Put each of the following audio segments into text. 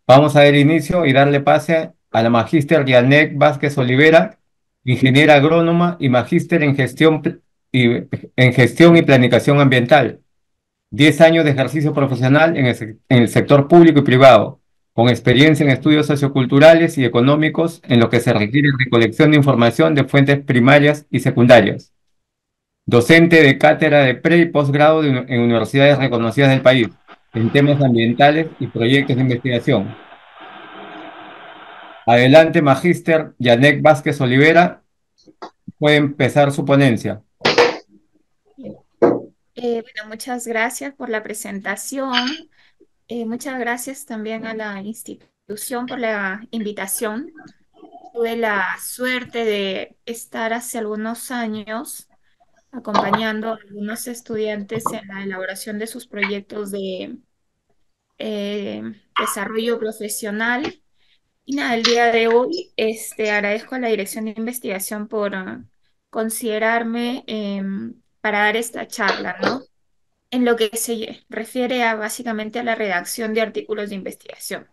Vamos a dar inicio y darle pase a la magíster Yanek Vázquez Olivera, ingeniera agrónoma y magíster en gestión y planificación ambiental. 10 años de ejercicio profesional en el sector público y privado, con experiencia en estudios socioculturales y económicos en lo que se requiere recolección de información de fuentes primarias y secundarias. Docente de cátedra de pre y posgrado en universidades reconocidas del país, en temas ambientales y proyectos de investigación. Adelante, magíster Yanek Vázquez Olivera, puede empezar su ponencia. Bien. Bueno, muchas gracias por la presentación. Muchas gracias también a la institución por la invitación. Tuve la suerte de estar hace algunos años acompañando a algunos estudiantes en la elaboración de sus proyectos de eh, desarrollo profesional. Y nada, el día de hoy agradezco a la Dirección de Investigación por considerarme para dar esta charla, ¿no? En lo que se refiere a básicamente a la redacción de artículos de investigación.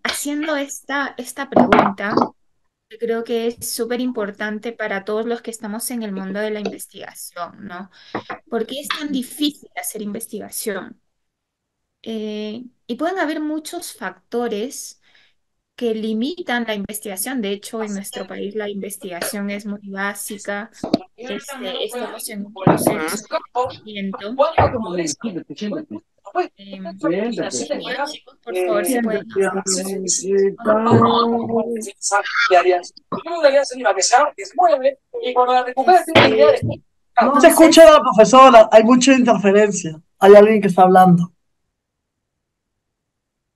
Haciendo esta pregunta, que creo que es súper importante para todos los que estamos en el mundo de la investigación, ¿no? ¿Por qué es tan difícil hacer investigación? Y pueden haber muchos factores que limitan la investigación. De hecho, en nuestro país la investigación es muy básica. Estamos en un proceso de crecimiento. Genial, chicos, por favor, si pueden hablar. Este, No se escucha a entonces, la profesora, hay mucha interferencia. Hay alguien que está hablando.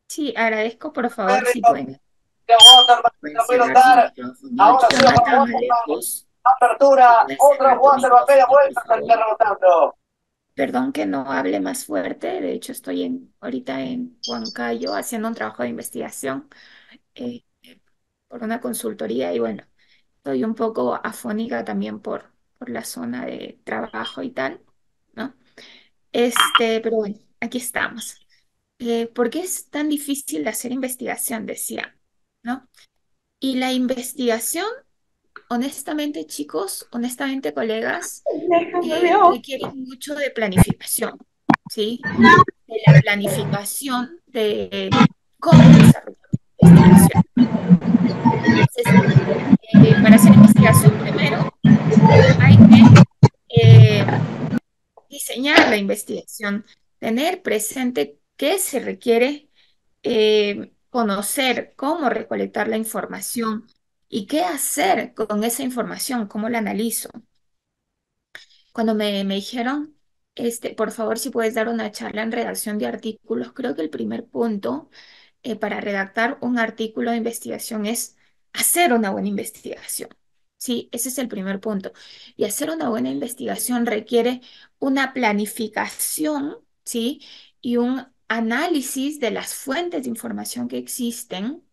sí, agradezco, por favor, si pueden cerrar su micrófono. Jonathan, Alejos, si puedes cerrar tu micrófono, por favor. Perdón que no hable más fuerte. De hecho, estoy ahorita en Huancayo haciendo un trabajo de investigación eh, por una consultoría y bueno, estoy un poco afónica también por la zona de trabajo y tal, ¿no? Pero bueno, aquí estamos. ¿Por qué es tan difícil de hacer investigación? Decía, ¿no? Y la investigación, honestamente, chicos, honestamente, colegas, requiere mucho de planificación, ¿sí? De la planificación de cómo desarrollar la investigación. Entonces, para hacer investigación, primero hay que diseñar la investigación, tener presente qué se requiere, conocer cómo recolectar la información y qué hacer con esa información, cómo la analizo. Cuando me dijeron, por favor, si puedes dar una charla en redacción de artículos, creo que el primer punto para redactar un artículo de investigación es hacer una buena investigación. Sí, ese es el primer punto. Y hacer una buena investigación requiere una planificación, ¿sí? Y un análisis de las fuentes de información que existen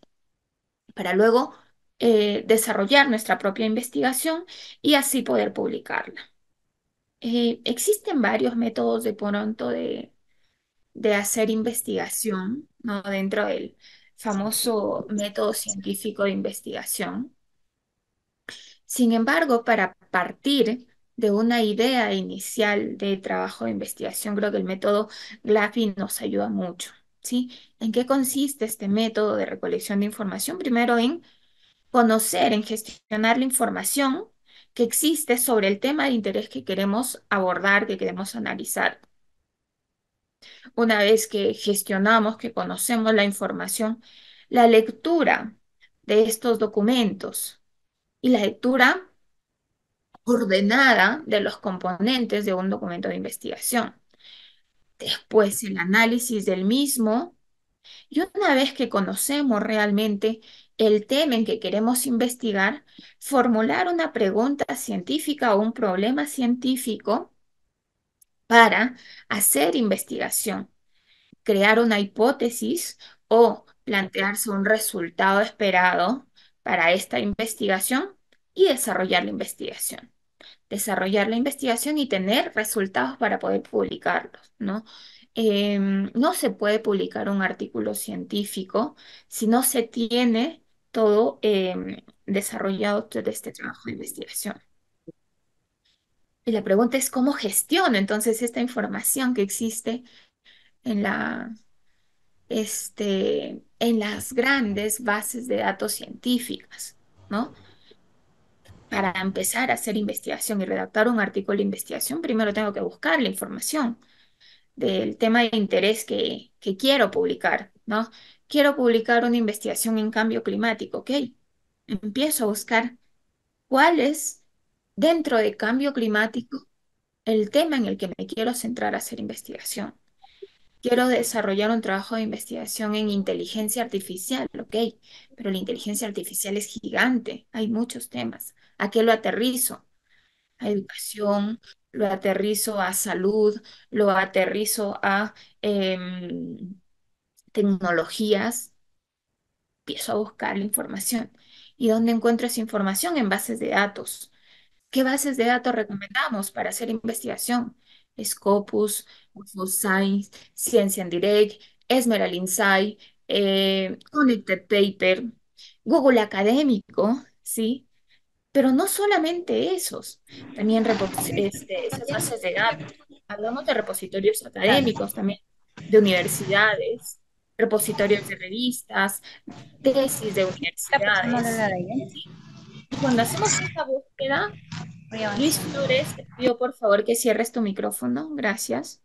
para luego desarrollar nuestra propia investigación y así poder publicarla. Existen varios métodos de pronto de hacer investigación, ¿no? Dentro del famoso método científico de investigación. Sin embargo, para partir de una idea inicial de trabajo de investigación, creo que el método GLAFI nos ayuda mucho, ¿sí? ¿En qué consiste este método de recolección de información? Primero en conocer, en gestionar la información que existe sobre el tema de interés que queremos abordar, que queremos analizar. Una vez que gestionamos, que conocemos la información, la lectura de estos documentos y la lectura ordenada de los componentes de un documento de investigación. Después el análisis del mismo y una vez que conocemos realmente el tema en que queremos investigar, formular una pregunta científica o un problema científico para hacer investigación, crear una hipótesis o plantearse un resultado esperado para esta investigación y desarrollar la investigación. desarrollar la investigación y tener resultados para poder publicarlos, ¿no? No se puede publicar un artículo científico si no se tiene todo desarrollado todo este trabajo de investigación. Y la pregunta es cómo gestiono entonces esta información que existe en en las grandes bases de datos científicas, ¿no? Para empezar a hacer investigación y redactar un artículo de investigación, primero tengo que buscar la información del tema de interés que quiero publicar, ¿no? Quiero publicar una investigación en cambio climático, ¿ok? Empiezo a buscar cuál es, dentro de cambio climático, el tema en el que me quiero centrar a hacer investigación. Quiero desarrollar un trabajo de investigación en inteligencia artificial, ¿ok? Pero la inteligencia artificial es gigante, hay muchos temas. ¿A qué lo aterrizo? A educación, lo aterrizo a salud, lo aterrizo a tecnologías. Empiezo a buscar la información. ¿Y dónde encuentro esa información? En bases de datos. ¿Qué bases de datos recomendamos para hacer investigación? Scopus, Science, Science and Direct, Esmeralda Insight, Connected Paper, Google Académico, ¿sí? Pero no solamente esos, también esas bases de datos. Hablamos de repositorios académicos también, de universidades, repositorios de revistas, tesis de Está pasándole universidades. al aire. ¿Sí? Y cuando hacemos esta búsqueda, Voy a Luis avanzar. Flores, te pido por favor que cierres tu micrófono. Gracias.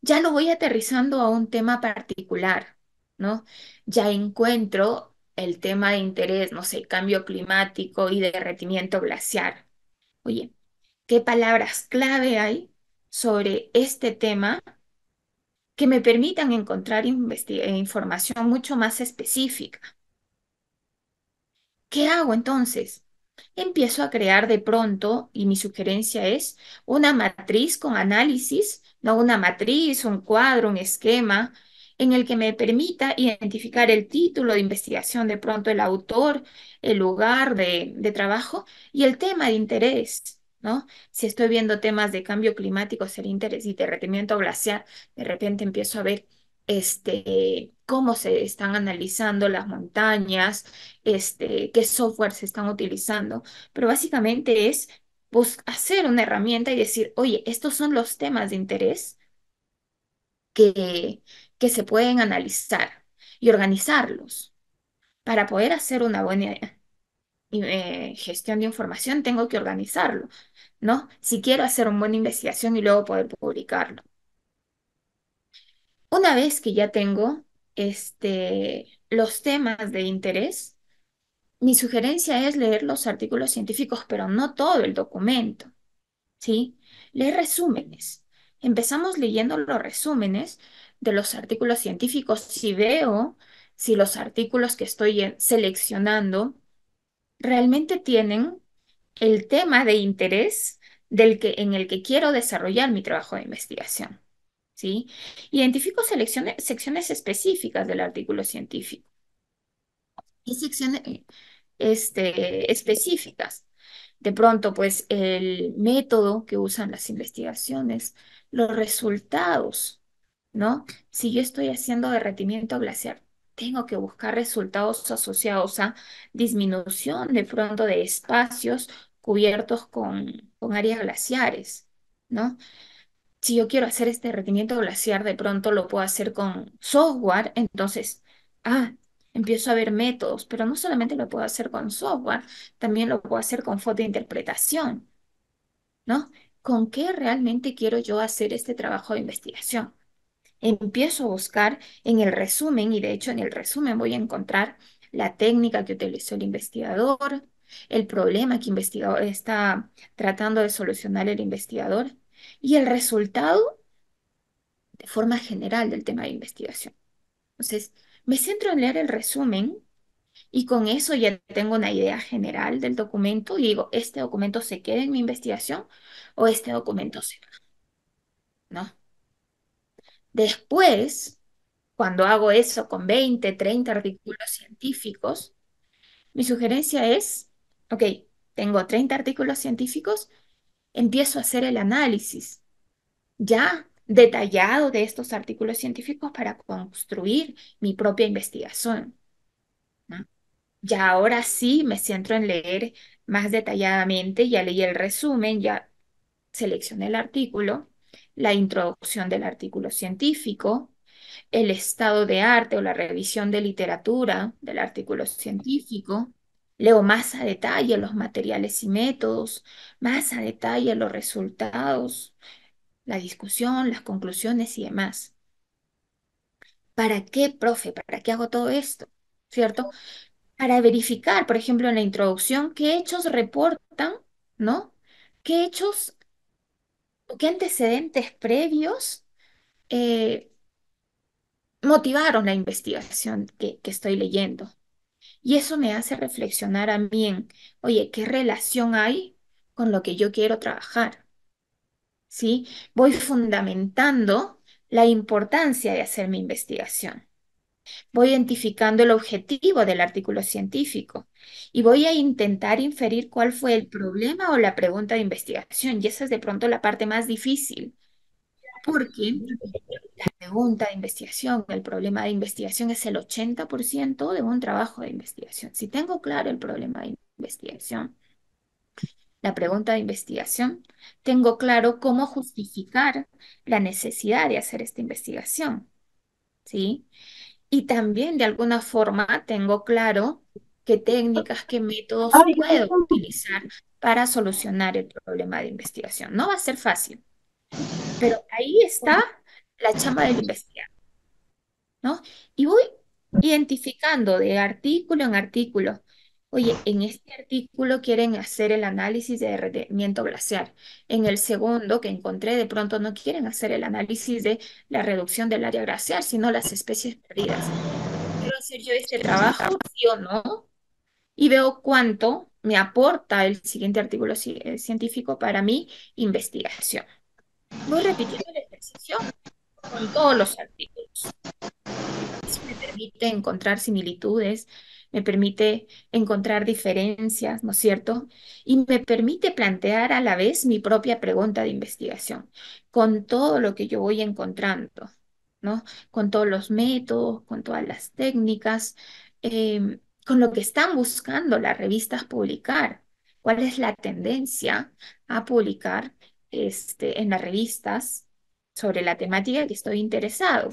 Ya lo voy aterrizando a un tema particular, ¿no? Ya encuentro el tema de interés, no sé, cambio climático y derretimiento glaciar. Oye, ¿qué palabras clave hay sobre este tema que me permitan encontrar información mucho más específica? ¿Qué hago entonces? Empiezo a crear de pronto, y mi sugerencia es una matriz con análisis, no una matriz, un cuadro, un esquema, en el que me permita identificar el título de investigación, de pronto el autor, el lugar de trabajo y el tema de interés, ¿no? Si estoy viendo temas de cambio climático, sería interés y derretimiento glaciar, de repente empiezo a ver cómo se están analizando las montañas, qué software se están utilizando, pero básicamente es hacer una herramienta y decir, oye, estos son los temas de interés que, que se pueden analizar y organizarlos. Para poder hacer una buena gestión de información, tengo que organizarlo, ¿no? Si quiero hacer una buena investigación y luego poder publicarlo. Una vez que ya tengo los temas de interés, mi sugerencia es leer los artículos científicos, pero no todo el documento, ¿sí? Leer resúmenes. Empezamos leyendo los resúmenes de los artículos científicos. Si veo si los artículos que estoy seleccionando realmente tienen el tema de interés en el que quiero desarrollar mi trabajo de investigación, ¿sí? Identifico secciones específicas del artículo científico y secciones específicas. De pronto, pues el método que usan las investigaciones, los resultados, ¿no? Si yo estoy haciendo derretimiento glaciar, tengo que buscar resultados asociados a disminución de pronto de espacios cubiertos con áreas glaciares, ¿no? Si yo quiero hacer este derretimiento glaciar, de pronto lo puedo hacer con software, entonces, ah, empiezo a ver métodos, pero no solamente lo puedo hacer con software, también lo puedo hacer con fotointerpretación, ¿no? ¿Con qué realmente quiero yo hacer este trabajo de investigación? Empiezo a buscar en el resumen, y de hecho en el resumen voy a encontrar la técnica que utilizó el investigador, el problema que investigador está tratando de solucionar el investigador y el resultado de forma general del tema de investigación. Entonces, me centro en leer el resumen y con eso ya tengo una idea general del documento y digo, ¿este documento se queda en mi investigación o este documento se va? ¿No? Después, cuando hago eso con 20, 30 artículos científicos, mi sugerencia es, ok, tengo 30 artículos científicos, empiezo a hacer el análisis ya detallado de estos artículos científicos para construir mi propia investigación, ¿no? Ya ahora sí me centro en leer más detalladamente, ya leí el resumen, ya seleccioné el artículo, la introducción del artículo científico, el estado de arte o la revisión de literatura del artículo científico. Leo más a detalle los materiales y métodos, más a detalle los resultados, la discusión, las conclusiones y demás. ¿Para qué, profe? ¿Para qué hago todo esto? ¿Cierto? Para verificar, por ejemplo, en la introducción, qué hechos reportan, ¿no? ¿Qué hechos o qué antecedentes previos eh, motivaron la investigación que estoy leyendo? Y eso me hace reflexionar a mí en, oye, ¿qué relación hay con lo que yo quiero trabajar? ¿Sí? Voy fundamentando la importancia de hacer mi investigación. Voy identificando el objetivo del artículo científico y voy a intentar inferir cuál fue el problema o la pregunta de investigación. Y esa es de pronto la parte más difícil, porque la pregunta de investigación, el problema de investigación es el 80% de un trabajo de investigación. Si tengo claro el problema de investigación, la pregunta de investigación, tengo claro cómo justificar la necesidad de hacer esta investigación, ¿sí? Y también de alguna forma tengo claro qué técnicas, qué métodos Ay, puedo utilizar para solucionar el problema de investigación. No va a ser fácil, pero ahí está la chamba del investigador, ¿no? Y voy identificando de artículo en artículo. Oye, en este artículo quieren hacer el análisis de derretimiento glaciar. En el segundo que encontré, de pronto no quieren hacer el análisis de la reducción del área glaciar, sino las especies perdidas. ¿Quiero hacer yo este trabajo, sí o no? Y veo cuánto me aporta el siguiente artículo científico para mi investigación. Voy repitiendo el ejercicio con todos los artículos. Eso me permite encontrar similitudes, me permite encontrar diferencias, ¿no es cierto? Y me permite plantear a la vez mi propia pregunta de investigación con todo lo que yo voy encontrando, ¿no? Con todos los métodos, con todas las técnicas, con lo que están buscando las revistas publicar. ¿Cuál es la tendencia a publicar en las revistas sobre la temática que estoy interesado?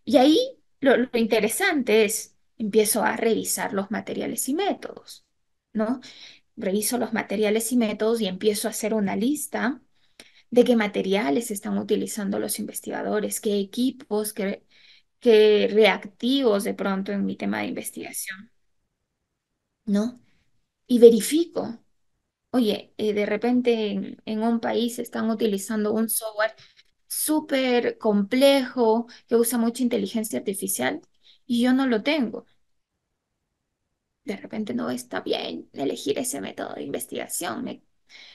Y ahí lo interesante es, empiezo a revisar los materiales y métodos, ¿no? Reviso los materiales y métodos y empiezo a hacer una lista de qué materiales están utilizando los investigadores, qué equipos, qué reactivos de pronto en mi tema de investigación, ¿no? Y verifico. Oye, de repente en un país están utilizando un software súper complejo que usa mucha inteligencia artificial y yo no lo tengo. De repente no está bien elegir ese método de investigación. Me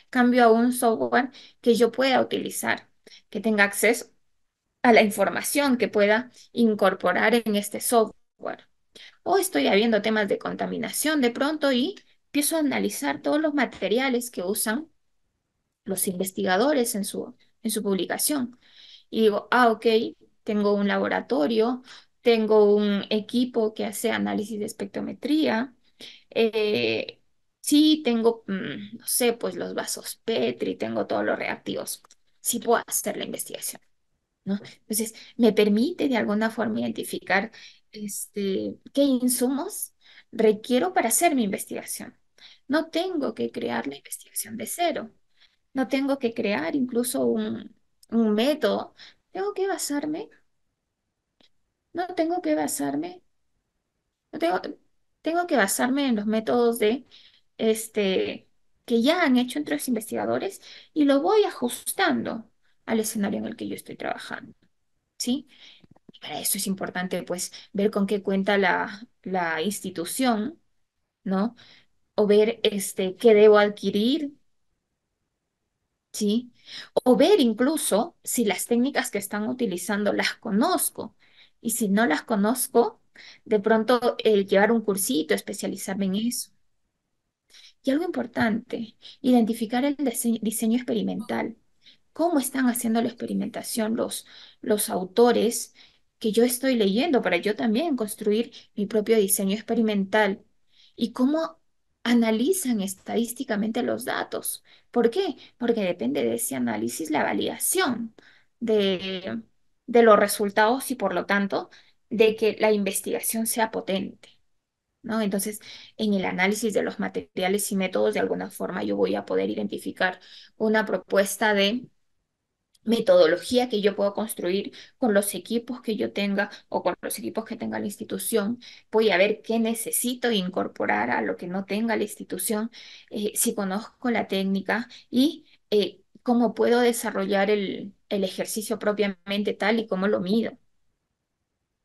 cambio a un software que yo pueda utilizar, que tenga acceso a la información que pueda incorporar en este software. O estoy habiendo temas de contaminación de pronto y empiezo a analizar todos los materiales que usan los investigadores en su publicación. Y digo, ah, ok, tengo un laboratorio, tengo un equipo que hace análisis de espectrometría, eh, sí, tengo, no sé, pues los vasos Petri, tengo todos los reactivos, sí puedo hacer la investigación, ¿no? Entonces, me permite de alguna forma identificar qué insumos requiero para hacer mi investigación. No tengo que crear la investigación de cero. No tengo que crear incluso un método. Tengo que basarme, no tengo que basarme, no tengo, tengo que basarme en los métodos este, que ya han hecho entre los investigadores y lo voy ajustando al escenario en el que yo estoy trabajando, ¿sí? Y para eso es importante, pues, ver con qué cuenta la institución, ¿no? O ver, qué debo adquirir, ¿sí? O ver incluso si las técnicas que están utilizando las conozco. Y si no las conozco, de pronto llevar un cursito, especializarme en eso. Y algo importante, identificar el diseño experimental. ¿Cómo están haciendo la experimentación los autores que yo estoy leyendo para yo también construir mi propio diseño experimental? ¿Y cómo analizan estadísticamente los datos? ¿Por qué? Porque depende de ese análisis la validación de, de los resultados y por lo tanto de que la investigación sea potente. ¿No? Entonces, en el análisis de los materiales y métodos, de alguna forma, yo voy a poder identificar una propuesta de metodología que yo puedo construir con los equipos que yo tenga o con los equipos que tenga la institución. Voy a ver qué necesito incorporar a lo que no tenga la institución, si conozco la técnica y cómo puedo desarrollar el ejercicio propiamente tal y cómo lo mido.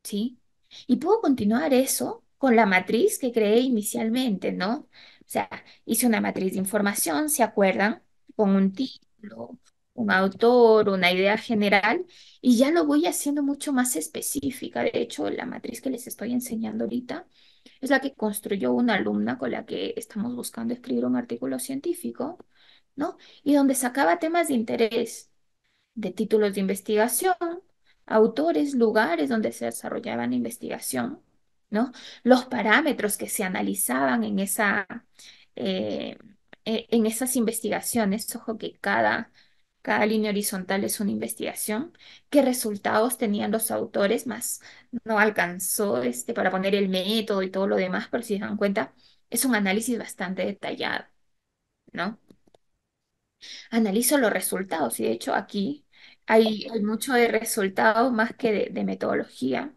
¿Sí? Y puedo continuar eso con la matriz que creé inicialmente, ¿no? O sea, hice una matriz de información, ¿se acuerdan? Con un título, un autor, una idea general, y ya lo voy haciendo mucho más específica. De hecho, la matriz que les estoy enseñando ahorita es la que construyó una alumna con la que estamos buscando escribir un artículo científico, ¿no? Y donde sacaba temas de interés de títulos de investigación, autores, lugares donde se desarrollaba la investigación, ¿no? Los parámetros que se analizaban eh, en esas investigaciones, ojo que cada línea horizontal es una investigación, qué resultados tenían los autores, más no alcanzó para poner el método y todo lo demás, pero si se dan cuenta, es un análisis bastante detallado, ¿no? Analizo los resultados y de hecho aquí hay mucho de resultados más que de metodología,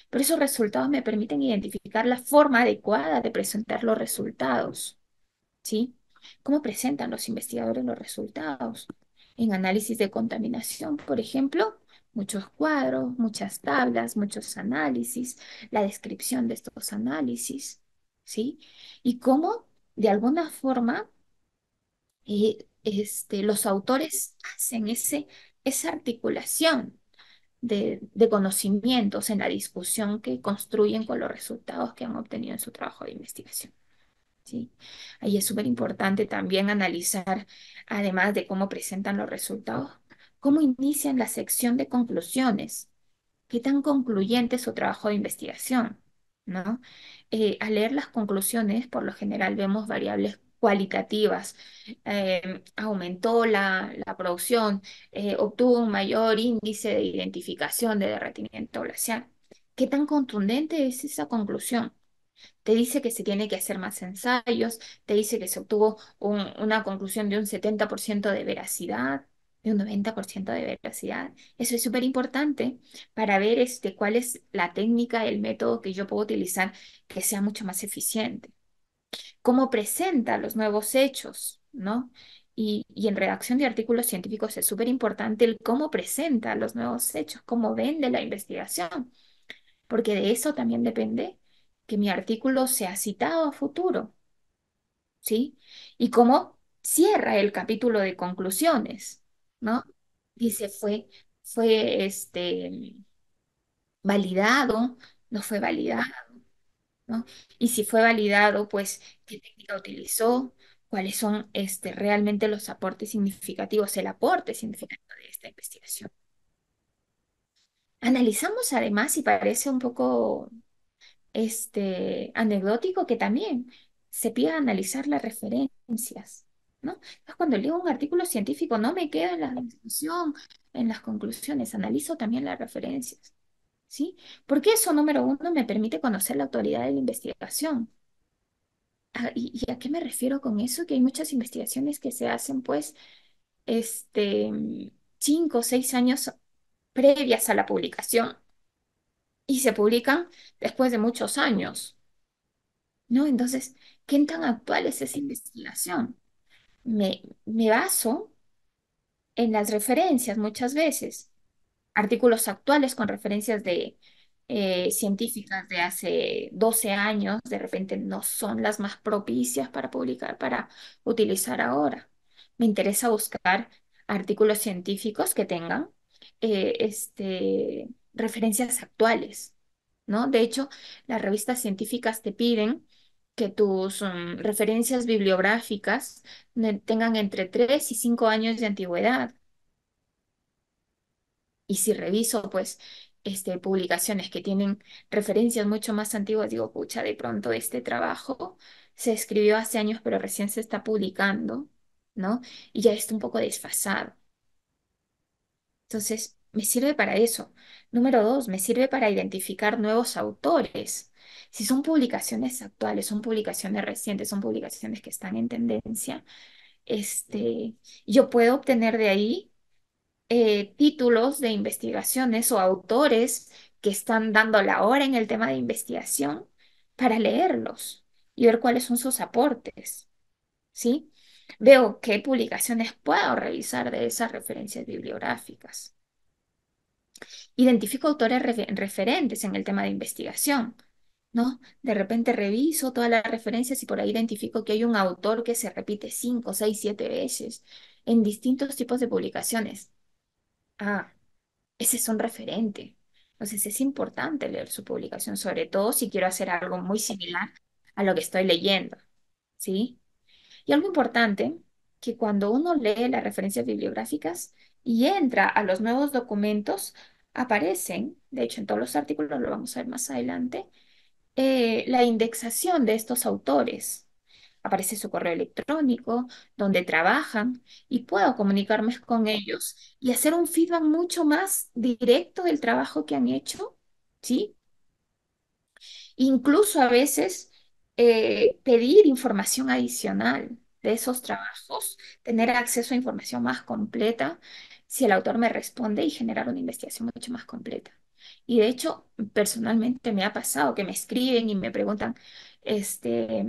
pero esos resultados me permiten identificar la forma adecuada de presentar los resultados, ¿sí? ¿Cómo presentan los investigadores los resultados? En análisis de contaminación, por ejemplo, muchos cuadros, muchas tablas, muchos análisis, la descripción de estos análisis, ¿sí? Y cómo de alguna forma los autores hacen esa articulación de conocimientos en la discusión que construyen con los resultados que han obtenido en su trabajo de investigación. ¿Sí? Ahí es súper importante también analizar, además de cómo presentan los resultados, cómo inician la sección de conclusiones, qué tan concluyente es su trabajo de investigación, ¿no? Al leer las conclusiones, por lo general vemos variables cualitativas. Aumentó la producción, obtuvo un mayor índice de identificación de derretimiento glaciar. ¿Qué tan contundente es esa conclusión? Te dice que se tiene que hacer más ensayos, te dice que se obtuvo una conclusión de un 70% de veracidad, de un 90% de veracidad. Eso es súper importante para ver cuál es la técnica, el método que yo puedo utilizar que sea mucho más eficiente. Cómo presenta los nuevos hechos, ¿no? Y en redacción de artículos científicos es súper importante el cómo presenta los nuevos hechos, cómo vende la investigación, porque de eso también depende que mi artículo sea citado a futuro, ¿sí? Y cómo cierra el capítulo de conclusiones, ¿no? Dice, fue validado, no fue validado, ¿no? Y si fue validado, pues, ¿qué técnica utilizó? ¿Cuáles son realmente los aportes significativos, el aporte significativo de esta investigación? Analizamos además, y parece un poco anecdótico, que también se pide analizar las referencias, ¿no? Entonces, cuando leo un artículo científico, no me quedo en la discusión, en las conclusiones, analizo también las referencias, ¿sí? Porque eso, número uno, me permite conocer la autoridad de la investigación. ¿Y a qué me refiero con eso? Que hay muchas investigaciones que se hacen, pues, 5 o 6 años previas a la publicación y se publican después de muchos años. ¿No? Entonces, ¿qué tan actual es esa investigación? Me baso en las referencias muchas veces, artículos actuales con referencias de científicas de hace 12 años, de repente no son las más propicias para publicar, para utilizar ahora. Me interesa buscar artículos científicos que tengan referencias actuales, ¿no? De hecho, las revistas científicas te piden que tus referencias bibliográficas tengan entre 3 y 5 años de antigüedad. Y si reviso, pues, publicaciones que tienen referencias mucho más antiguas, digo, pucha, de pronto este trabajo se escribió hace años, pero recién se está publicando, ¿no? Y ya está un poco desfasado. Entonces, me sirve para eso. Número dos, me sirve para identificar nuevos autores. Si son publicaciones actuales, son publicaciones recientes, son publicaciones que están en tendencia, este, yo puedo obtener de ahí títulos de investigaciones o autores que están dando la hora en el tema de investigación para leerlos y ver cuáles son sus aportes, ¿sí? Veo qué publicaciones puedo revisar de esas referencias bibliográficas. Identifico autores referentes en el tema de investigación, ¿no? De repente reviso todas las referencias y por ahí identifico que hay un autor que se repite 5, 6, 7 veces en distintos tipos de publicaciones. Ah, ese es un referente. Entonces es importante leer su publicación, sobre todo si quiero hacer algo muy similar a lo que estoy leyendo, ¿sí? Y algo importante, que cuando uno lee las referencias bibliográficas y entra a los nuevos documentos, aparecen, de hecho en todos los artículos, lo vamos a ver más adelante, la indexación de estos autores. Aparece su correo electrónico, donde trabajan, y puedo comunicarme con ellos y hacer un feedback mucho más directo del trabajo que han hecho, ¿sí? Incluso a veces pedir información adicional de esos trabajos, tener acceso a información más completa, si el autor me responde y generar una investigación mucho más completa. Y de hecho, personalmente me ha pasado que me escriben y me preguntan, este,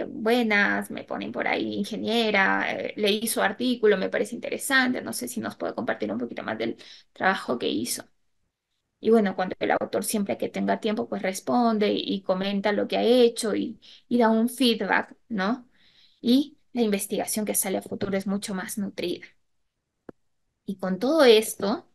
buenas, me ponen por ahí ingeniera, leí su artículo, me parece interesante, no sé si nos puede compartir un poquito más del trabajo que hizo. Y bueno, cuando el autor siempre que tenga tiempo, pues responde y comenta lo que ha hecho y da un feedback, ¿no? Y la investigación que sale a futuro es mucho más nutrida. Y con todo esto,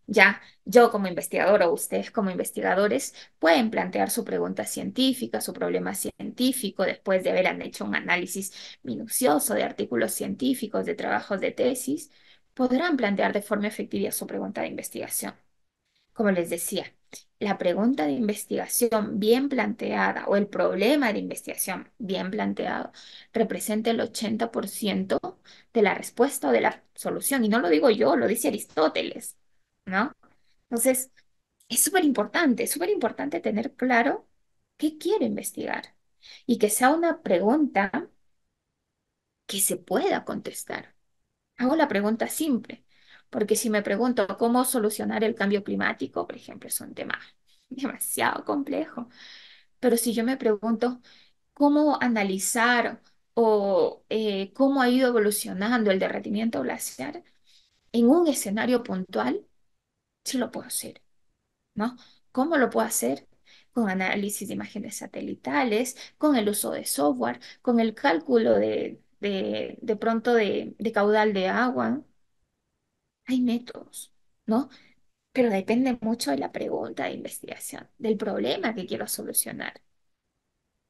ya yo como investigador o ustedes como investigadores pueden plantear su pregunta científica, su problema científico, después de haber hecho un análisis minucioso de artículos científicos, de trabajos de tesis, podrán plantear de forma efectiva su pregunta de investigación. Como les decía, la pregunta de investigación bien planteada o el problema de investigación bien planteado representa el 80% de la respuesta o de la solución. Y no lo digo yo, lo dice Aristóteles, ¿no? Entonces, es súper importante tener claro qué quiero investigar y que sea una pregunta que se pueda contestar. Hago la pregunta simple, porque si me pregunto cómo solucionar el cambio climático, por ejemplo, es un tema demasiado complejo. Pero si yo me pregunto cómo analizar o cómo ha ido evolucionando el derretimiento glaciar en un escenario puntual, sí lo puedo hacer, ¿no? ¿Cómo lo puedo hacer? Con análisis de imágenes satelitales, con el uso de software, con el cálculo de pronto de caudal de agua. Hay métodos, ¿no? Pero depende mucho de la pregunta de investigación, del problema que quiero solucionar.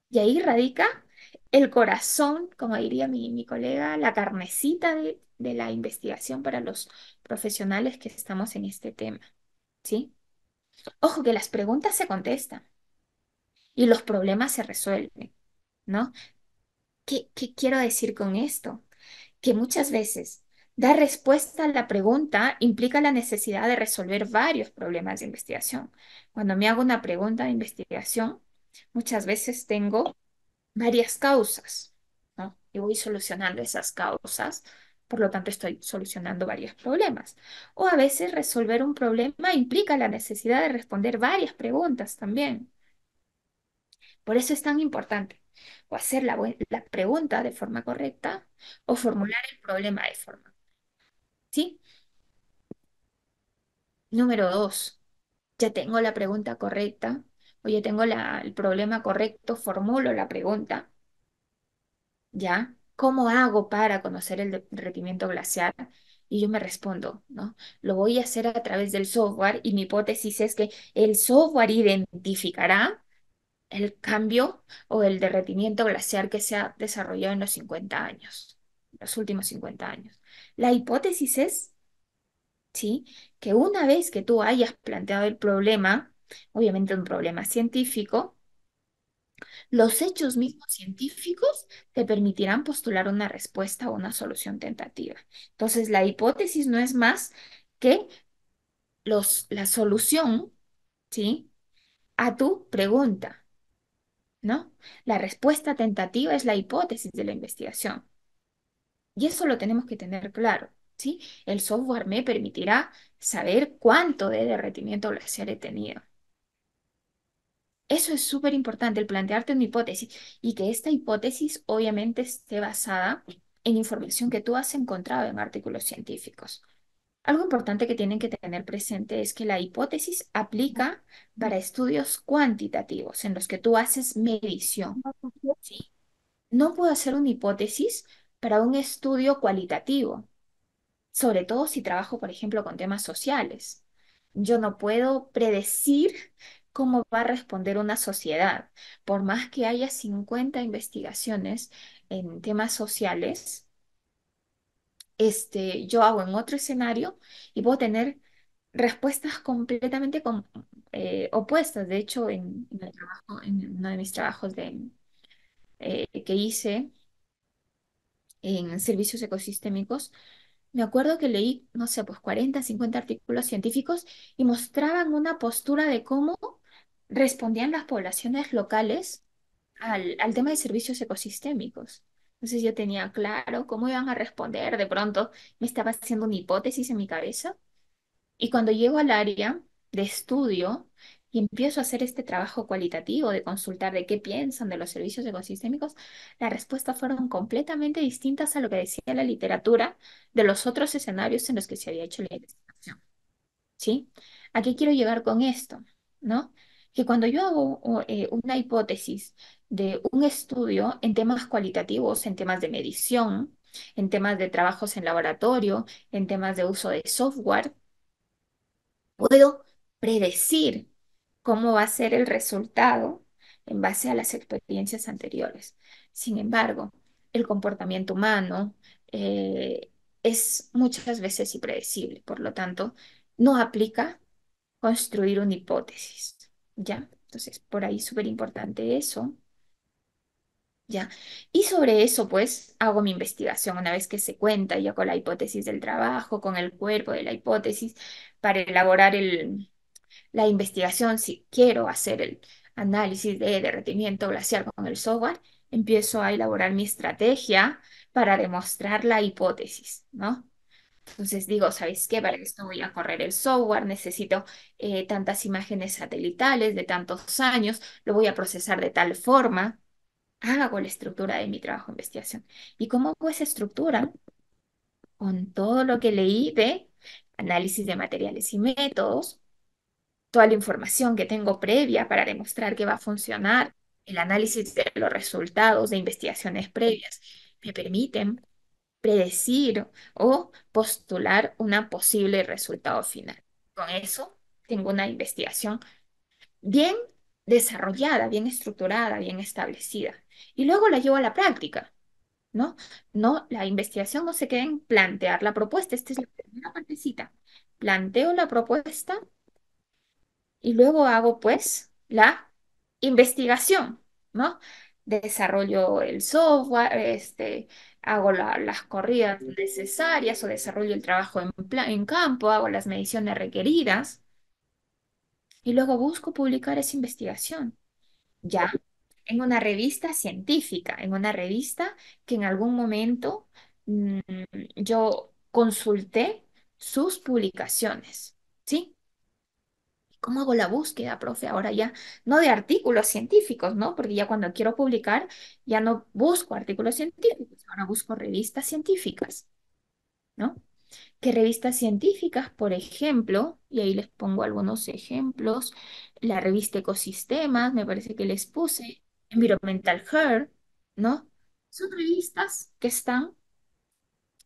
Y ahí radica el corazón, como diría mi colega, la carnecita de la investigación para los profesionales que estamos en este tema, ¿sí? Ojo que las preguntas se contestan y los problemas se resuelven, ¿no? ¿Qué quiero decir con esto? Que muchas veces dar respuesta a la pregunta implica la necesidad de resolver varios problemas de investigación. Cuando me hago una pregunta de investigación, muchas veces tengo varias causas, ¿no? Y voy solucionando esas causas, por lo tanto estoy solucionando varios problemas. O a veces resolver un problema implica la necesidad de responder varias preguntas también. Por eso es tan importante o hacer la pregunta de forma correcta o formular el problema de forma, ¿sí? Número dos, ya tengo la pregunta correcta o ya tengo el problema correcto, formulo la pregunta, ¿ya? ¿Cómo hago para conocer el derretimiento glaciar? Y yo me respondo, ¿no? Lo voy a hacer a través del software y mi hipótesis es que el software identificará el cambio o el derretimiento glaciar que se ha desarrollado en los 50 años, los últimos 50 años. La hipótesis es, ¿sí? Que una vez que tú hayas planteado el problema, obviamente un problema científico, los hechos mismos científicos te permitirán postular una respuesta o una solución tentativa. Entonces, la hipótesis no es más que la solución, ¿sí? A tu pregunta, ¿no? La respuesta tentativa es la hipótesis de la investigación. Y eso lo tenemos que tener claro, ¿sí? El software me permitirá saber cuánto de derretimiento glaciar he tenido. Eso es súper importante, el plantearte una hipótesis y que esta hipótesis obviamente esté basada en información que tú has encontrado en artículos científicos. Algo importante que tienen que tener presente es que la hipótesis aplica para estudios cuantitativos en los que tú haces medición, ¿sí? No puedo hacer una hipótesis para un estudio cualitativo, sobre todo si trabajo, por ejemplo, con temas sociales. Yo no puedo predecir cómo va a responder una sociedad. Por más que haya 50 investigaciones en temas sociales, yo hago en otro escenario y puedo tener respuestas completamente opuestas. De hecho, en uno de mis trabajos que hice en servicios ecosistémicos, me acuerdo que leí, no sé, pues 40, 50 artículos científicos y mostraban una postura de cómo respondían las poblaciones locales al tema de servicios ecosistémicos. Entonces yo tenía claro cómo iban a responder, de pronto me estaba haciendo una hipótesis en mi cabeza y cuando llego al área de estudio y empiezo a hacer este trabajo cualitativo de consultar de qué piensan de los servicios ecosistémicos, las respuestas fueron completamente distintas a lo que decía la literatura de los otros escenarios en los que se había hecho la investigación. ¿Sí? ¿A qué quiero llegar con esto? ¿No? Que cuando yo hago una hipótesis de un estudio en temas cualitativos, en temas de medición, en temas de trabajos en laboratorio, en temas de uso de software, puedo predecir cómo va a ser el resultado en base a las experiencias anteriores. Sin embargo, el comportamiento humano es muchas veces impredecible, por lo tanto, no aplica construir una hipótesis, ¿ya? Entonces, por ahí súper importante eso, ¿ya? Y sobre eso, pues, hago mi investigación una vez que se cuenta ya con la hipótesis del trabajo, con el cuerpo de la hipótesis, para elaborar la investigación, si quiero hacer el análisis de derretimiento glaciar con el software, empiezo a elaborar mi estrategia para demostrar la hipótesis, ¿no? Entonces digo, ¿sabéis qué? Para esto voy a correr el software, necesito tantas imágenes satelitales de tantos años, lo voy a procesar de tal forma, hago la estructura de mi trabajo de investigación. ¿Y cómo hago esa estructura? Con todo lo que leí de análisis de materiales y métodos, toda la información que tengo previa para demostrar que va a funcionar, el análisis de los resultados de investigaciones previas, me permiten predecir o postular un posible resultado final. Con eso tengo una investigación bien desarrollada, bien estructurada, bien establecida. Y luego la llevo a la práctica, ¿no? No, la investigación no se queda en plantear la propuesta. Esta es la primera partecita. Planteo la propuesta y luego hago pues la investigación, ¿no? Desarrollo el software, hago las corridas necesarias o desarrollo el trabajo en campo, hago las mediciones requeridas y luego busco publicar esa investigación, ya en una revista científica, en una revista que en algún momento mm, yo consulté sus publicaciones, ¿sí? ¿Cómo hago la búsqueda, profe? Ahora ya, no de artículos científicos, ¿no? Porque ya cuando quiero publicar, ya no busco artículos científicos, ahora busco revistas científicas, ¿no? ¿Qué revistas científicas? Por ejemplo, y ahí les pongo algunos ejemplos, la revista Ecosistemas, me parece que les puse, Environmental Health, ¿no? Son revistas que están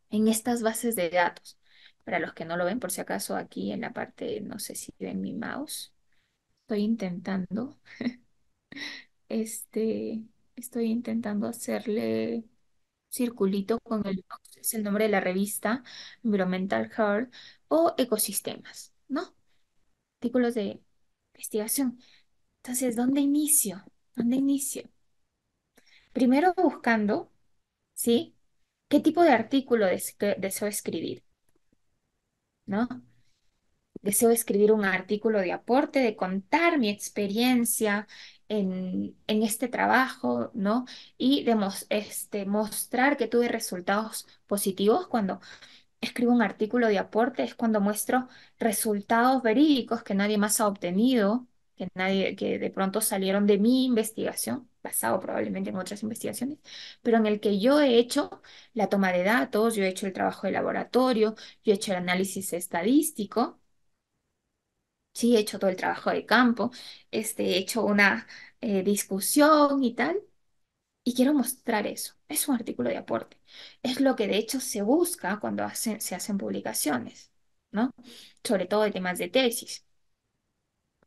en estas bases de datos. Para los que no lo ven, por si acaso, aquí en la parte, no sé si ven mi mouse. Estoy intentando. este, estoy intentando hacerle circulito con es el nombre de la revista, Environmental Health o Ecosistemas, ¿no? Artículos de investigación. Entonces, ¿dónde inicio? ¿Dónde inicio? Primero buscando, ¿sí? ¿Qué tipo de artículo deseo escribir? ¿No? Deseo escribir un artículo de aporte, de contar mi experiencia en este trabajo, ¿no? Y de mostrar que tuve resultados positivos cuando escribo un artículo de aporte, es cuando muestro resultados verídicos que nadie más ha obtenido, que de pronto salieron de mi investigación, basado probablemente en otras investigaciones, pero en el que yo he hecho la toma de datos, yo he hecho el trabajo de laboratorio, yo he hecho el análisis estadístico. Sí, he hecho todo el trabajo de campo, he hecho una discusión y tal, y quiero mostrar eso. Es un artículo de aporte. Es lo que de hecho se busca cuando se hacen publicaciones, ¿no? Sobre todo de temas de tesis.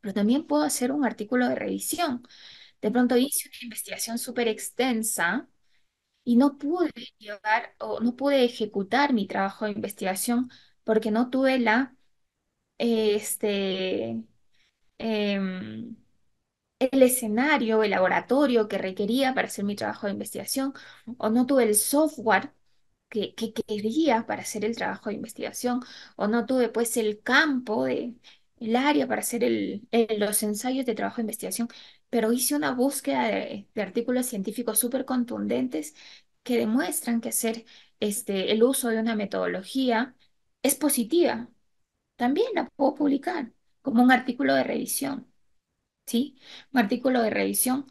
Pero también puedo hacer un artículo de revisión. De pronto hice una investigación súper extensa y no pude llevar o no pude ejecutar mi trabajo de investigación porque no tuve eh, este, em, el escenario, el laboratorio que requería para hacer mi trabajo de investigación, o no tuve el software que quería para hacer el trabajo de investigación, o no tuve pues el campo, el área para hacer los ensayos de trabajo de investigación, pero hice una búsqueda de artículos científicos súper contundentes que demuestran que hacer el uso de una metodología es positiva. También la puedo publicar como un artículo de revisión. ¿Sí? Un artículo de revisión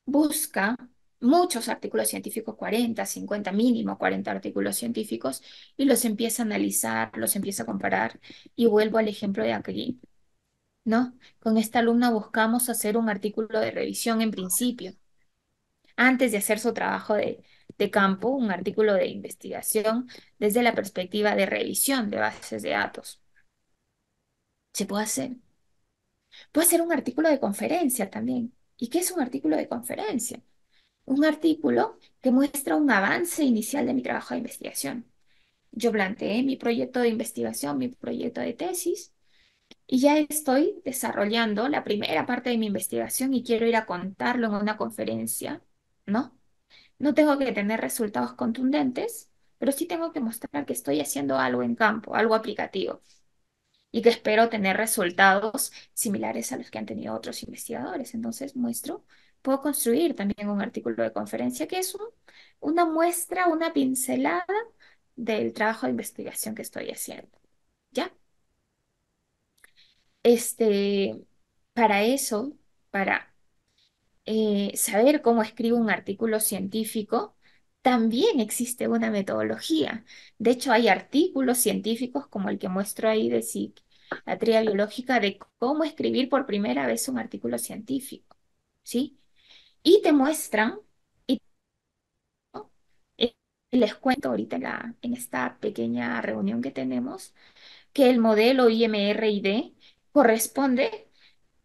busca muchos artículos científicos, 40, 50 mínimo 40 artículos científicos, y los empieza a analizar, los empieza a comparar, y vuelvo al ejemplo de aquí, ¿no? Con esta alumna buscamos hacer un artículo de revisión en principio, antes de hacer su trabajo de campo, un artículo de investigación desde la perspectiva de revisión de bases de datos. Se puede hacer. Puede ser un artículo de conferencia también. ¿Y qué es un artículo de conferencia? Un artículo que muestra un avance inicial de mi trabajo de investigación. Yo planteé mi proyecto de investigación, mi proyecto de tesis, y ya estoy desarrollando la primera parte de mi investigación y quiero ir a contarlo en una conferencia, ¿no? No tengo que tener resultados contundentes, pero sí tengo que mostrar que estoy haciendo algo en campo, algo aplicativo y que espero tener resultados similares a los que han tenido otros investigadores. Entonces puedo construir también un artículo de conferencia que es una muestra, una pincelada del trabajo de investigación que estoy haciendo. ¿Ya? Este, para eso, para saber cómo escribo un artículo científico, también existe una metodología. De hecho, hay artículos científicos como el que muestro ahí de psiquiatría biológica de cómo escribir por primera vez un artículo científico, ¿sí? Y te muestran, y ¿no? Eh, les cuento ahorita en esta pequeña reunión que tenemos, que el modelo IMRID corresponde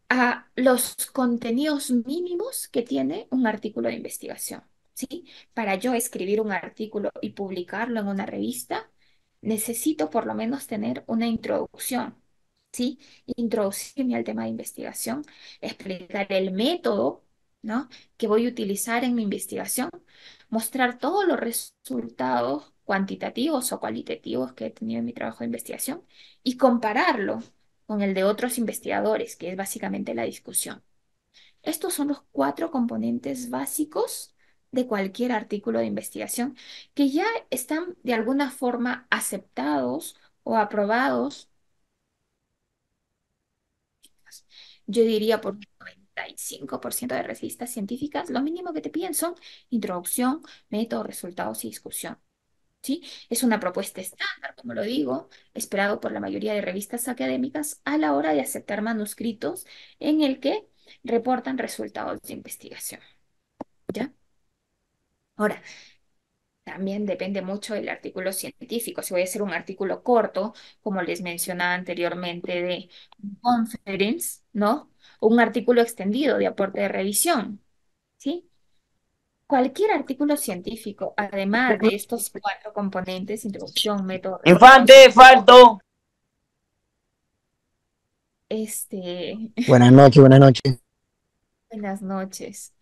a los contenidos mínimos que tiene un artículo de investigación, ¿sí? Para yo escribir un artículo y publicarlo en una revista, necesito por lo menos tener una introducción, ¿sí? Introducirme al tema de investigación, explicar el método, ¿no? Que voy a utilizar en mi investigación, mostrar todos los resultados cuantitativos o cualitativos que he tenido en mi trabajo de investigación y compararlo con el de otros investigadores, que es básicamente la discusión. Estos son los cuatro componentes básicos de cualquier artículo de investigación que ya están de alguna forma aceptados o aprobados, yo diría por un 95% de revistas científicas. Lo mínimo que te piden son introducción, método, resultados y discusión. ¿Sí? Es una propuesta estándar, como lo digo, esperado por la mayoría de revistas académicas a la hora de aceptar manuscritos en el que reportan resultados de investigación. ¿Ya? Ahora, también depende mucho del artículo científico. Si voy a hacer un artículo corto, como les mencionaba anteriormente, de un conference, ¿no? O un artículo extendido de aporte de revisión. ¿sí? Cualquier artículo científico, además de estos cuatro componentes, introducción, método, resultados, Infante, falto. este, Buenas noches, buenas noches. buenas noches.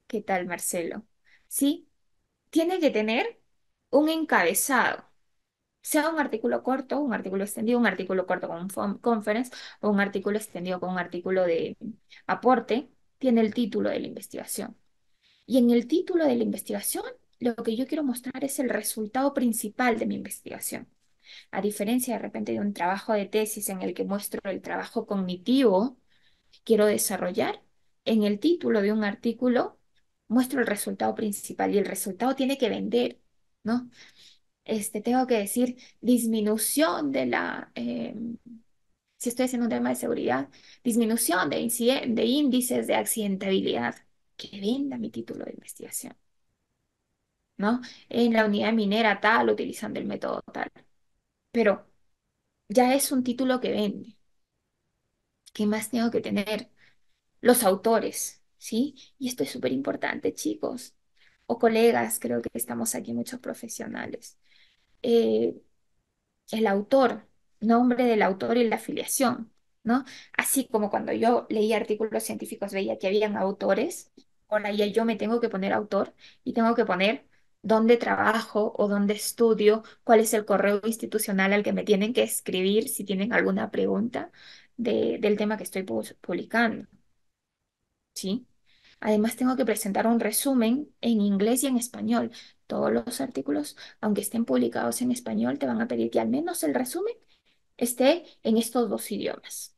¿Qué tal, Marcelo? Sí, tiene que tener un encabezado, sea un artículo corto, un artículo extendido, un artículo corto con un conference o un artículo extendido con un artículo de aporte, tiene el título de la investigación. Y en el título de la investigación, lo que yo quiero mostrar es el resultado principal de mi investigación. A diferencia de repente de un trabajo de tesis en el que muestro el trabajo cognitivo que quiero desarrollar, en el título de un artículo muestro el resultado principal y el resultado tiene que vender, ¿no? Tengo que decir disminución de si estoy haciendo un tema de seguridad, disminución de índices de accidentabilidad, que venda mi título de investigación, ¿no? En la unidad minera tal, utilizando el método tal. Pero ya es un título que vende. ¿Qué más tengo que tener? Los autores, ¿sí? Y esto es súper importante, chicos, o colegas, creo que estamos aquí muchos profesionales. Eh, el autor, nombre del autor y la afiliación, ¿no? Así como cuando yo leía artículos científicos veía que habían autores, ahora ya yo me tengo que poner autor y tengo que poner dónde trabajo o dónde estudio, cuál es el correo institucional al que me tienen que escribir si tienen alguna pregunta del tema que estoy publicando, ¿sí? Además, tengo que presentar un resumen en inglés y en español. Todos los artículos, aunque estén publicados en español, te van a pedir que al menos el resumen esté en estos dos idiomas,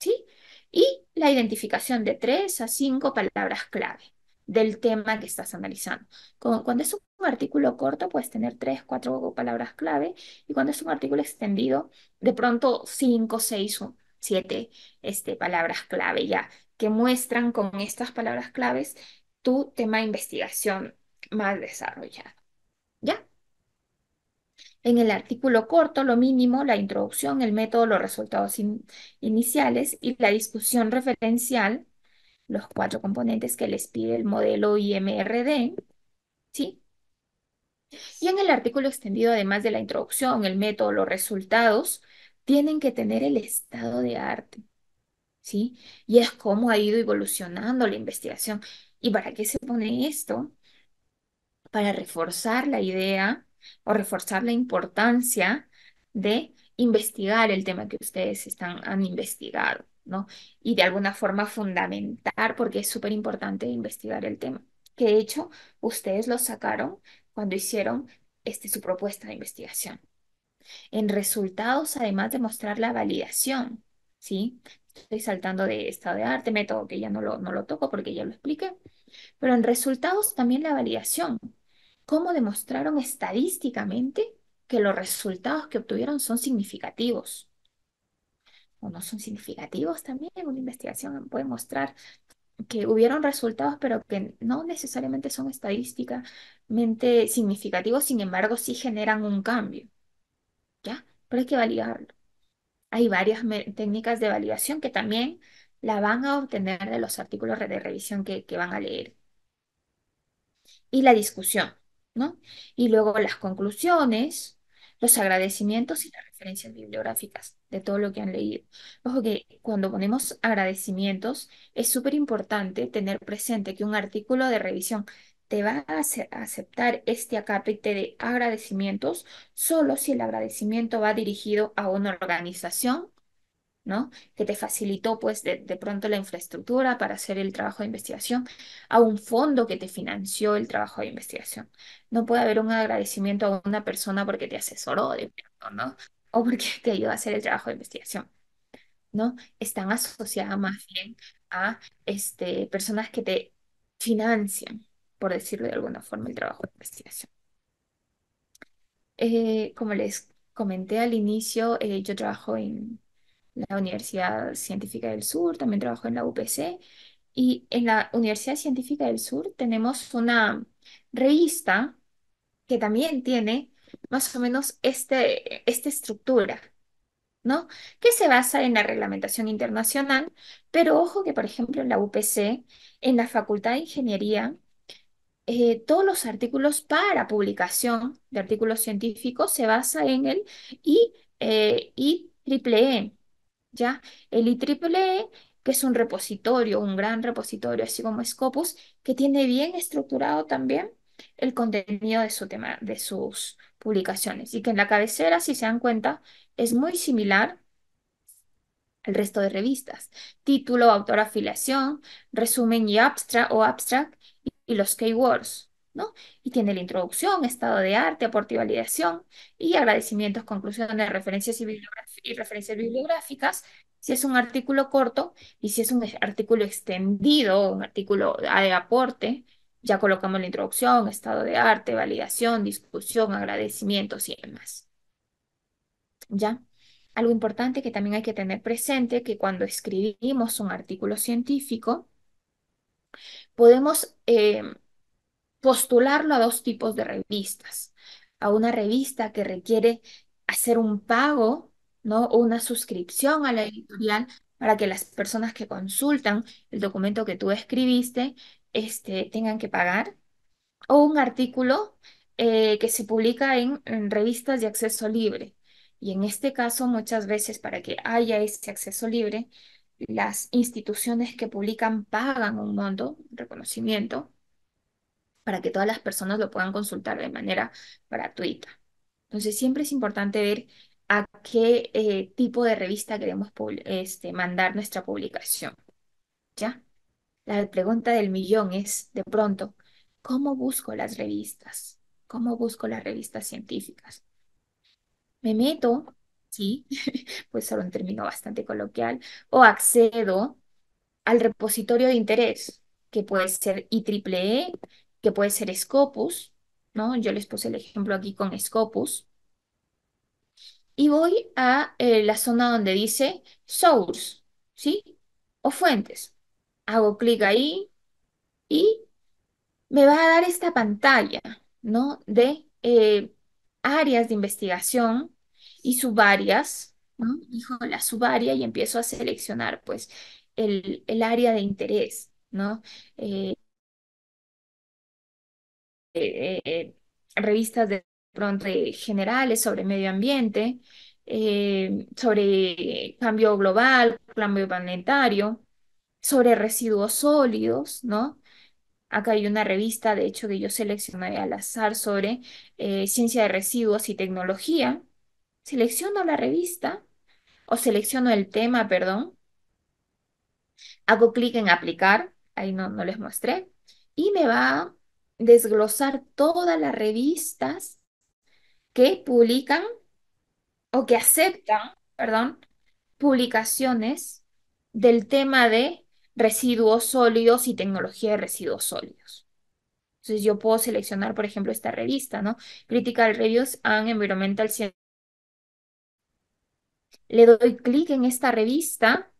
¿sí? Y la identificación de 3 a 5 palabras clave del tema que estás analizando. Cuando es un artículo corto, puedes tener 3, 4 palabras clave, y cuando es un artículo extendido, de pronto 5, 6 o 7 palabras clave ya, que muestran con estas palabras claves tu tema de investigación más desarrollado. ¿Ya? En el artículo corto, lo mínimo, la introducción, el método, los resultados iniciales y la discusión referencial, los cuatro componentes que les pide el modelo IMRD, ¿sí? Y en el artículo extendido, además de la introducción, el método, los resultados, tienen que tener el estado de arte, ¿sí? Y es cómo ha ido evolucionando la investigación. ¿Y para qué se pone esto? Para reforzar la idea o reforzar la importancia de investigar el tema que ustedes han investigado, ¿no? Y de alguna forma fundamentar, porque es súper importante investigar el tema, que de hecho ustedes lo sacaron cuando hicieron su propuesta de investigación. En resultados, además de mostrar la validación, ¿sí? Estoy saltando de estado de arte, método que ya no lo toco porque ya lo expliqué, pero en resultados también la validación. ¿Cómo demostraron estadísticamente que los resultados que obtuvieron son significativos? ¿O no son significativos también? Una investigación puede mostrar que hubieron resultados, pero que no necesariamente son estadísticamente significativos, sin embargo, sí generan un cambio, ¿ya? Pero hay que validarlo. Hay varias técnicas de validación que también la van a obtener de los artículos de revisión que van a leer. Y la discusión, ¿no? Y luego las conclusiones, los agradecimientos y las referencias bibliográficas de todo lo que han leído. Ojo que cuando ponemos agradecimientos es súper importante tener presente que un artículo de revisión te va a aceptar este acápite de agradecimientos solo si el agradecimiento va dirigido a una organización, ¿no? Que te facilitó pues de pronto la infraestructura para hacer el trabajo de investigación, a un fondo que te financió el trabajo de investigación. No puede haber un agradecimiento a una persona porque te asesoró, de pronto, ¿no? O porque te ayudó a hacer el trabajo de investigación, ¿no? Están asociadas más bien a personas que te financian, por decirlo de alguna forma, el trabajo de investigación. Como les comenté al inicio, yo trabajo en la Universidad Científica del Sur, también trabajo en la UPC, y en la Universidad Científica del Sur tenemos una revista que también tiene más o menos esta estructura, ¿no? Que se basa en la reglamentación internacional, pero ojo que, por ejemplo, en la UPC, en la Facultad de Ingeniería, todos los artículos para publicación de artículos científicos se basa en el IEEE, ¿ya? El IEEE, que es un repositorio, un gran repositorio, así como Scopus, que tiene bien estructurado también el contenido de su tema, de sus publicaciones, y que en la cabecera, si se dan cuenta, es muy similar el resto de revistas. Título, autor, afiliación, resumen y abstract y los keywords, ¿no? Y tiene la introducción, estado de arte, aporte y validación y agradecimientos, conclusiones, referencias y referencias bibliográficas. Si es un artículo corto y si es un artículo extendido, un artículo de aporte, ya colocamos la introducción, estado de arte, validación, discusión, agradecimientos y demás. ¿Ya? Algo importante que también hay que tener presente que cuando escribimos un artículo científico, podemos postularlo a dos tipos de revistas. A una revista que requiere hacer un pago, ¿no? O una suscripción a la editorial para que las personas que consultan el documento que tú escribiste, tengan que pagar, o un artículo que se publica en revistas de acceso libre. Y en este caso, muchas veces para que haya ese acceso libre, las instituciones que publican pagan un monto, reconocimiento, para que todas las personas lo puedan consultar de manera gratuita. Entonces, siempre es importante ver a qué tipo de revista queremos mandar nuestra publicación, ¿ya? La pregunta del millón es, de pronto, ¿cómo busco las revistas? ¿Cómo busco las revistas científicas? Me meto, sí, pues solo un término bastante coloquial, o accedo al repositorio de interés, que puede ser IEEE, que puede ser Scopus, ¿no? Yo les puse el ejemplo aquí con Scopus, y voy a la zona donde dice Source, ¿sí? O fuentes. Hago clic ahí y me va a dar esta pantalla, ¿no? De áreas de investigación y subáreas, ¿no? Dijo la subárea y empiezo a seleccionar, pues, el área de interés, ¿no? Eh, eh, eh, Revistas de pronto generales sobre medio ambiente, sobre cambio global, cambio planetario, sobre residuos sólidos, ¿no? Acá hay una revista, de hecho, que yo seleccioné al azar sobre ciencia de residuos y tecnología. Selecciono la revista o selecciono el tema, perdón. Hago clic en aplicar, ahí no les mostré, y me va a desglosar todas las revistas que publican o que aceptan, perdón, publicaciones del tema de residuos sólidos y tecnología de residuos sólidos. Entonces yo puedo seleccionar, por ejemplo, esta revista, ¿no? Critical Reviews and Environmental Science. Le doy clic en esta revista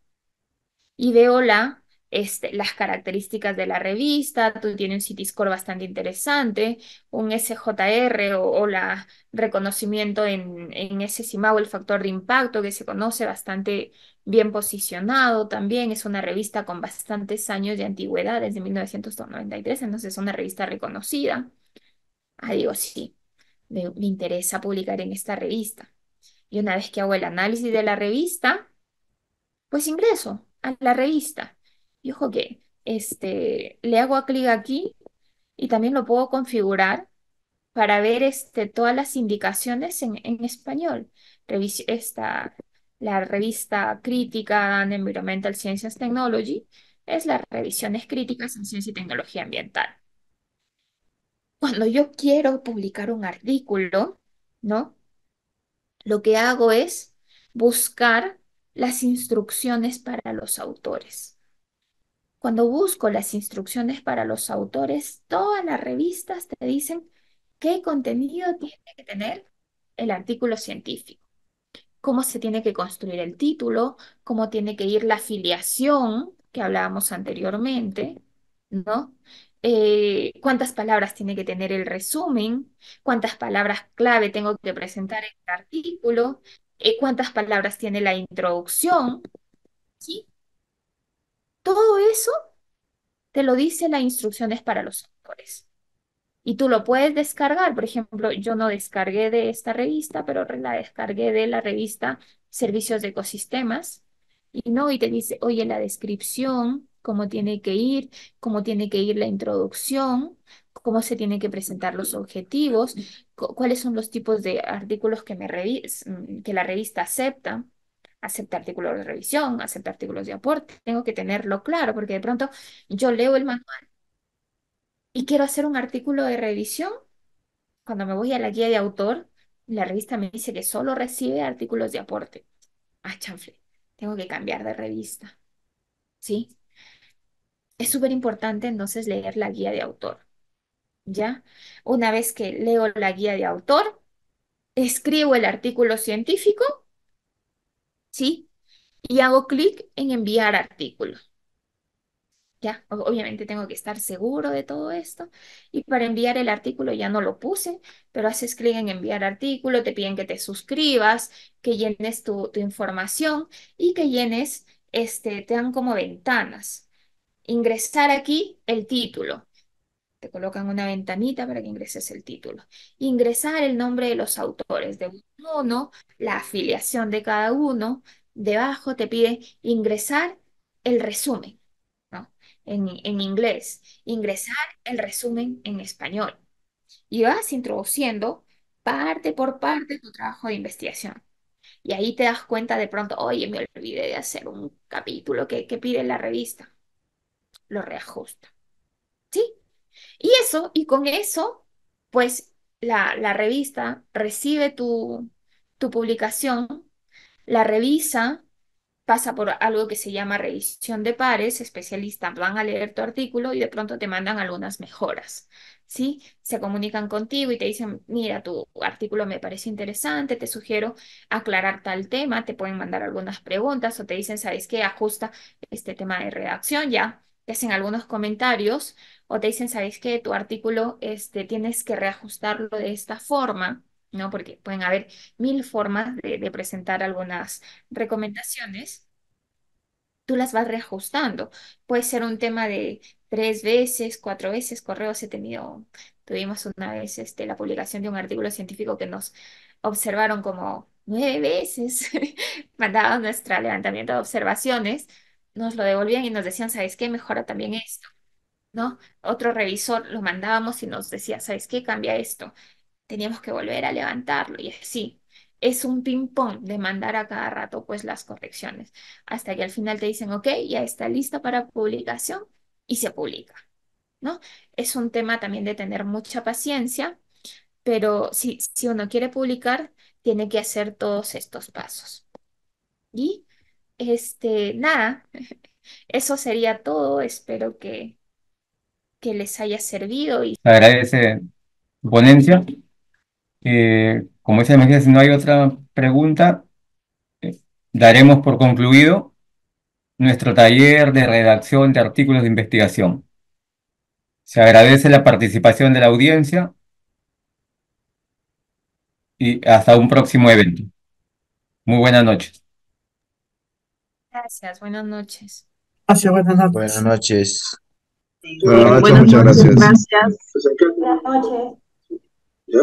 y veo las características de la revista. Tú tienes un CITI-score bastante interesante, un SJR o la reconocimiento en ese CIMAO, el factor de impacto que se conoce bastante bien posicionado también. Es una revista con bastantes años de antigüedad, desde 1993, entonces es una revista reconocida. Ah, digo, sí, me interesa publicar en esta revista. Y una vez que hago el análisis de la revista, pues ingreso a la revista. Y ojo que le hago a clic aquí y también lo puedo configurar para ver todas las indicaciones en español. La revista crítica en Environmental Sciences Technology es las revisiones críticas en ciencia y tecnología ambiental. Cuando yo quiero publicar un artículo, ¿no? Lo que hago es buscar las instrucciones para los autores. Cuando busco las instrucciones para los autores, todas las revistas te dicen qué contenido tiene que tener el artículo científico, cómo se tiene que construir el título, cómo tiene que ir la afiliación que hablábamos anteriormente, ¿no? Cuántas palabras tiene que tener el resumen, cuántas palabras clave tengo que presentar en el artículo, cuántas palabras tiene la introducción, ¿sí? Todo eso te lo dice las instrucciones para los autores. Y tú lo puedes descargar. Por ejemplo, yo no descargué de esta revista, pero la descargué de la revista Servicios de Ecosistemas. Y no, y te dice, oye, la descripción, cómo tiene que ir la introducción, cómo se tienen que presentar los objetivos, cuáles son los tipos de artículos que la revista acepta. Acepta artículos de revisión, acepta artículos de aporte. Tengo que tenerlo claro porque de pronto yo leo el manual y quiero hacer un artículo de revisión. Cuando me voy a la guía de autor, la revista me dice que solo recibe artículos de aporte. Ah, chanfle, tengo que cambiar de revista, ¿sí? Es súper importante entonces leer la guía de autor, ¿ya? Una vez que leo la guía de autor, escribo el artículo científico, ¿sí? Y hago clic en enviar artículo. Ya, obviamente tengo que estar seguro de todo esto. Y para enviar el artículo ya no lo puse, pero haces clic en enviar artículo, te piden que te suscribas, que llenes tu información y que llenes, te dan como ventanas. Ingresar aquí el título. Te colocan una ventanita para que ingreses el título. Ingresar el nombre de los autores de uno, la afiliación de cada uno. Debajo te pide ingresar el resumen, ¿no? En inglés. Ingresar el resumen en español. Y vas introduciendo parte por parte tu trabajo de investigación. Y ahí te das cuenta de pronto, oye, me olvidé de hacer un capítulo que pide la revista. Lo reajusta. ¿Sí? Y con eso, pues la revista recibe tu publicación, la revisa, pasa por algo que se llama revisión de pares, especialistas van a leer tu artículo y de pronto te mandan algunas mejoras, ¿sí? Se comunican contigo y te dicen, mira, tu artículo me parece interesante, te sugiero aclarar tal tema, te pueden mandar algunas preguntas o te dicen, ¿sabes qué? Ajusta este tema de redacción, ya, te hacen algunos comentarios o te dicen, ¿sabes qué? Tu artículo, tienes que reajustarlo de esta forma. ¿No? Porque pueden haber mil formas de presentar algunas recomendaciones, tú las vas reajustando. Puede ser un tema de 3 veces, 4 veces correos. Tuvimos una vez la publicación de un artículo científico que nos observaron como 9 veces, mandaban nuestro levantamiento de observaciones, nos lo devolvían y nos decían, ¿sabes qué? Mejora también esto, ¿no? Otro revisor lo mandábamos y nos decía, ¿sabes qué? Cambia esto, teníamos que volver a levantarlo y así. Es un ping-pong de mandar a cada rato pues las correcciones, hasta que al final te dicen, ok, ya está lista para publicación y se publica, ¿no? Es un tema también de tener mucha paciencia, pero si uno quiere publicar, tiene que hacer todos estos pasos. Y nada, eso sería todo. Espero que les haya servido y Agradece tu ponencia. Como dice Mejía, si no hay otra pregunta, eh, daremos por concluido nuestro taller de redacción de artículos de investigación. Se agradece la participación de la audiencia y hasta un próximo evento. Muy buenas noches. gracias. Buenas noches. Gracias, buenas Buenas noches. noches. Buenas noches, Buenas muchas noches, gracias. gracias. Buenas noches. ¿Ya?